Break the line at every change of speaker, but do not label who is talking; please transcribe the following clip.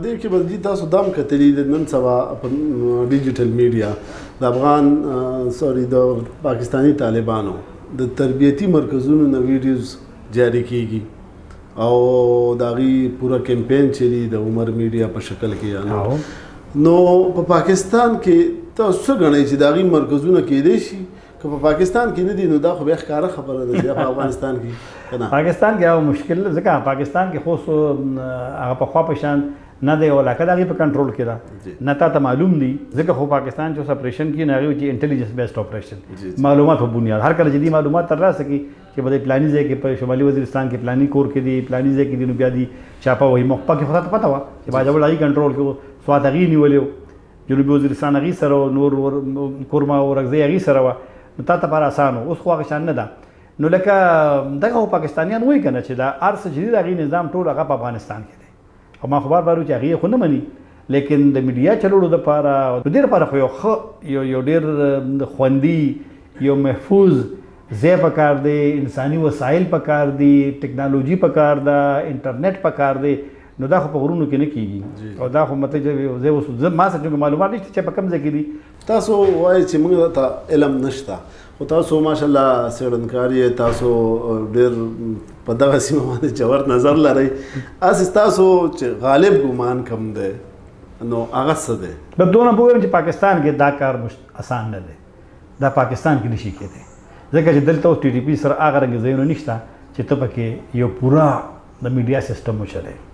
دې کې به تاسو دام کتلې د نن سبا په ډیجیټل میډیا د افغان د پاکستانی طالبانو د تربیتی مرکزونو نه ویډیوز جاری کیږي او داغي پورا کمپین چلی د عمر میډیا په شکل کې نو په پاکستان کې تاسو غنئ چې داغي مرکزونه کې دي شي که په پاکستان کې نه دي نو دا خو به ښکاره خبره ده په افغانستان کې کنه
پاکستان کې یو مشکل ځکه پاکستان کې خو هغه په خوا پشان نه دی ولا کدا غي په کنټرول کې ده نه تا معلوم دي ځکه خو پاکستان چې اپریشن کې نه غوي چې انټيليجنس بیسډ اپریشن معلومات په بنیاد هر کله جدي معلومات تر راسه کې چې بده پلاني ځای کې په شمالي وزیرستان کې پلاني کور کې دي پلاني ځای کې دي نو بیا دي چاپا وای مخپا کې خطر پتا و چې باجوړ لای کنټرول کې سوات غي نیولیو جنوبي وزیرستان غي سره نور کورما او رغزي غي سره نو تا ته پر اسانو اوس خو غشان نه ده نو لکه دغه پاکستانیان وای کنه چې دا ارس جديد غي نظام ټول هغه په افغانستان کې او ما خبر بارو چې هغه خو نه مني لیکن د میډیا چلوړو د پاره د ډیر لپاره خو یو ډیر خوندي یو محفوظ ځای پکار دی انساني وسایل پکار دي ټکنالوژي پکار ده انټرنیټ پکار دی نو دا خو په غرونو کې نه کیږي او دا خو مطلب زه ما څه معلومات نشته چې په کوم ځای کې دي
تاسو وایي چې موږ ته علم نشته خو تاسو ماشاءالله څېړنکار تاسو ډېر په دغه سیمه باندې جوړ نظر لرئ اس تاسو چې غالب ګمان کم دی نو هغه څه دی
په دونه پوهیم چې پاکستان کې دا کار آسان نه دی دا پاکستان کې نشي کېدی ځکه چې دلته اوس ټي ډي پي سره هغه رنګ ځایونه نشته چې ته پکې یو پورا د میډیا سیستم وچلې